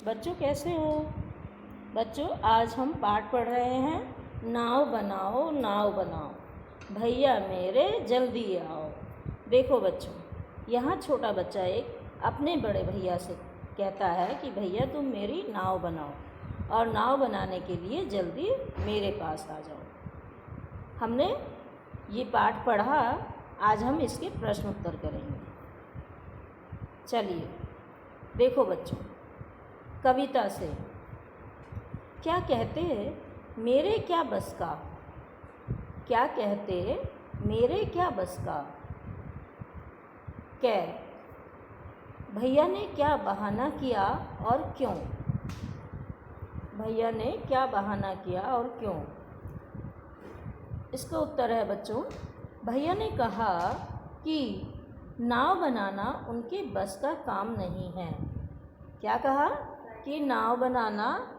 बच्चों कैसे हो। बच्चों आज हम पाठ पढ़ रहे हैं नाव बनाओ नाव बनाओ भैया मेरे जल्दी आओ। देखो बच्चों, यहाँ छोटा बच्चा एक अपने बड़े भैया से कहता है कि भैया तुम मेरी नाव बनाओ और नाव बनाने के लिए जल्दी मेरे पास आ जाओ। हमने ये पाठ पढ़ा, आज हम इसके प्रश्न उत्तर करेंगे। चलिए देखो बच्चों, कविता से क्या कहते मेरे क्या बस का, क्या कहते मेरे क्या बस का। कै भैया ने क्या बहाना किया और क्यों, भैया ने क्या बहाना किया और क्यों। इसका उत्तर है बच्चों, भैया ने कहा कि नाव बनाना उनके बस का काम नहीं है। क्या कहा कि नाव बनाना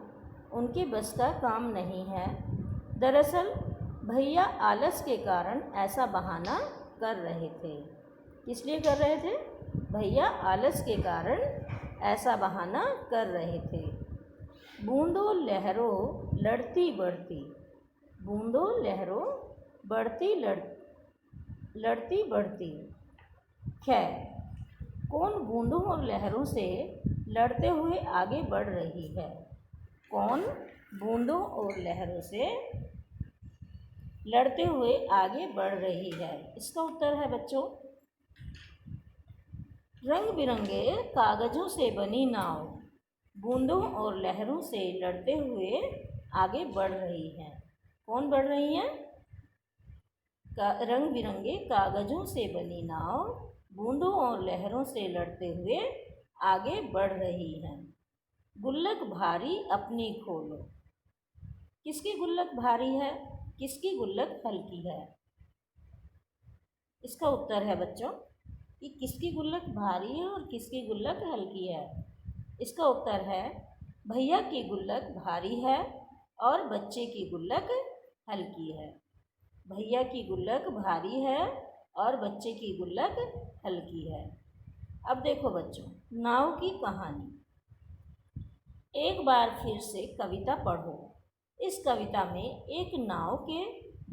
उनके बस का काम नहीं है। दरअसल भैया आलस के कारण ऐसा बहाना कर रहे थे। किस लिए कर रहे थे? भैया आलस के कारण ऐसा बहाना कर रहे थे। बूंदों लहरों लड़ती बढ़ती, बूंदों लहरों बढ़ती लड़ती बढ़ती। खैर कौन बूंदों और लहरों से लड़ते हुए आगे बढ़ रही है? कौन बूंदों और लहरों से लड़ते हुए आगे बढ़ रही है? इसका उत्तर है बच्चों, रंग बिरंगे कागज़ों से बनी नाव बूंदों और लहरों से लड़ते हुए आगे बढ़ रही है। कौन बढ़ रही है? रंग बिरंगे कागज़ों से बनी नाव बूंदों और लहरों से लड़ते हुए आगे बढ़ रही है। गुल्लक भारी अपनी खोलो। किसकी गुल्लक भारी है, किसकी गुल्लक हल्की है? इसका उत्तर है बच्चों कि किसकी गुल्लक भारी है और किसकी गुल्लक हल्की है। इसका उत्तर है भैया की गुल्लक भारी है और बच्चे की गुल्लक हल्की है। भैया की गुल्लक भारी है और बच्चे की गुल्लक हल्की है। अब देखो बच्चों, नाव की कहानी। एक बार फिर से कविता पढ़ो। इस कविता में एक नाव के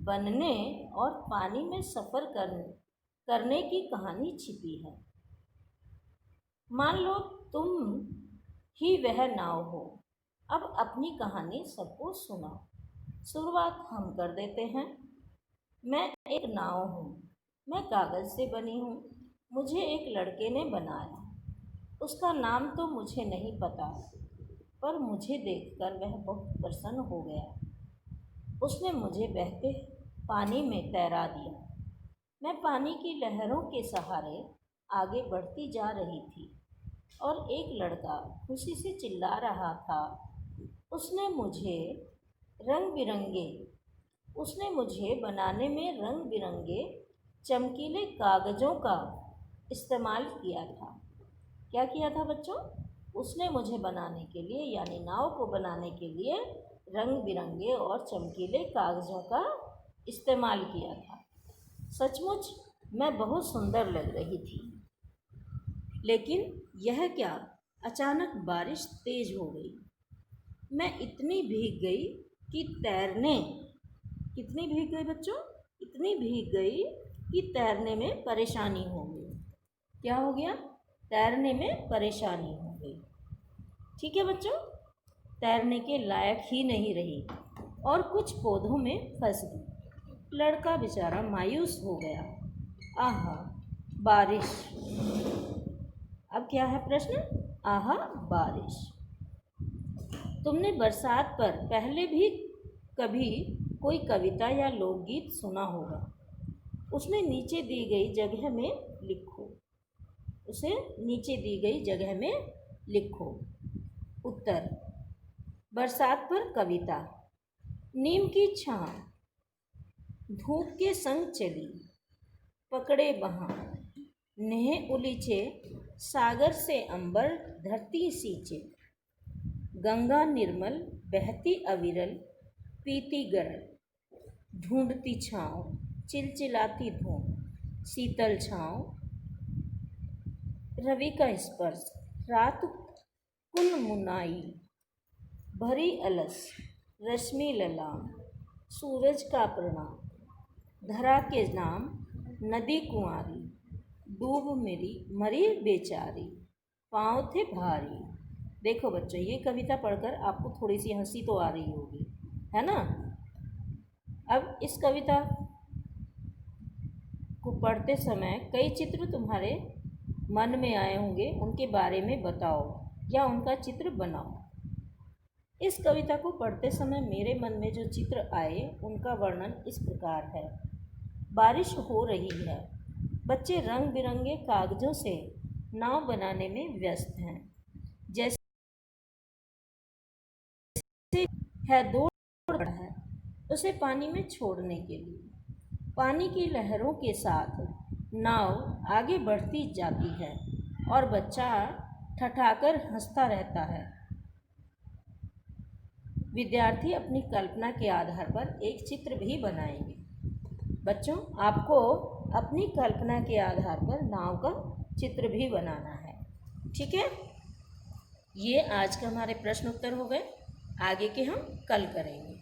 बनने और पानी में सफ़र करने की कहानी छिपी है। मान लो तुम ही वह नाव हो। अब अपनी कहानी सबको सुनाओ। शुरुआत हम कर देते हैं। मैं एक नाव हूँ, मैं कागज़ से बनी हूँ। मुझे एक लड़के ने बनाया। उसका नाम तो मुझे नहीं पता, पर मुझे देखकर वह बहुत प्रसन्न हो गया। उसने मुझे बहते पानी में तैरा दिया। मैं पानी की लहरों के सहारे आगे बढ़ती जा रही थी और एक लड़का खुशी से चिल्ला रहा था। उसने मुझे बनाने में रंग बिरंगे चमकीले कागज़ों का इस्तेमाल किया था। क्या किया था बच्चों? उसने मुझे बनाने के लिए, यानी नाव को बनाने के लिए रंग बिरंगे और चमकीले कागज़ों का इस्तेमाल किया था। सचमुच मैं बहुत सुंदर लग रही थी। लेकिन यह क्या, अचानक बारिश तेज़ हो गई। मैं इतनी भीग गई कि कितनी भीग गई बच्चों? इतनी भीग गई कि तैरने में परेशानी हो गई। क्या हो गया? तैरने में परेशानी हो गई। ठीक है बच्चों, तैरने के लायक ही नहीं रही और कुछ पौधों में फंस गई। लड़का बेचारा मायूस हो गया। आहा बारिश। अब क्या है प्रश्न? आहा बारिश। तुमने बरसात पर पहले भी कभी कोई कविता या लोकगीत सुना होगा। उसे नीचे दी गई जगह में लिखो। उत्तर, बरसात पर कविता। नीम की छाँव धूप के संग चली, पकड़े बहाँ नेह उलीचे, सागर से अंबर धरती सींचे। गंगा निर्मल बहती अविरल, पीती गरल, ढूंढती छाँव, चिलचिलाती धूप, शीतल छाँव, रवि का स्पर्श, रात कुन मुनाई, भरी अलस, रश्मि ललाम, सूरज का प्रणाम, धरा के नाम, नदी कुंवारी, डूब मेरी मरी बेचारी, पाँव थे भारी। देखो बच्चों, ये कविता पढ़कर आपको थोड़ी सी हंसी तो आ रही होगी, है ना। अब इस कविता को पढ़ते समय कई चित्र तुम्हारे मन में आए होंगे, उनके बारे में बताओ या उनका चित्र बनाओ। इस कविता को पढ़ते समय मेरे मन में जो चित्र आए उनका वर्णन इस प्रकार है। बारिश हो रही है, बच्चे रंग बिरंगे कागजों से नाव बनाने में व्यस्त हैं। जैसे है दौड़ रहा है उसे पानी में छोड़ने के लिए। पानी की लहरों के साथ नाव आगे बढ़ती जाती है और बच्चा ठठाकर हंसता रहता है। विद्यार्थी अपनी कल्पना के आधार पर एक चित्र भी बनाएंगे। बच्चों, आपको अपनी कल्पना के आधार पर नाव का चित्र भी बनाना है, ठीक है। ये आज का हमारे प्रश्न उत्तर हो गए, आगे के हम कल करेंगे।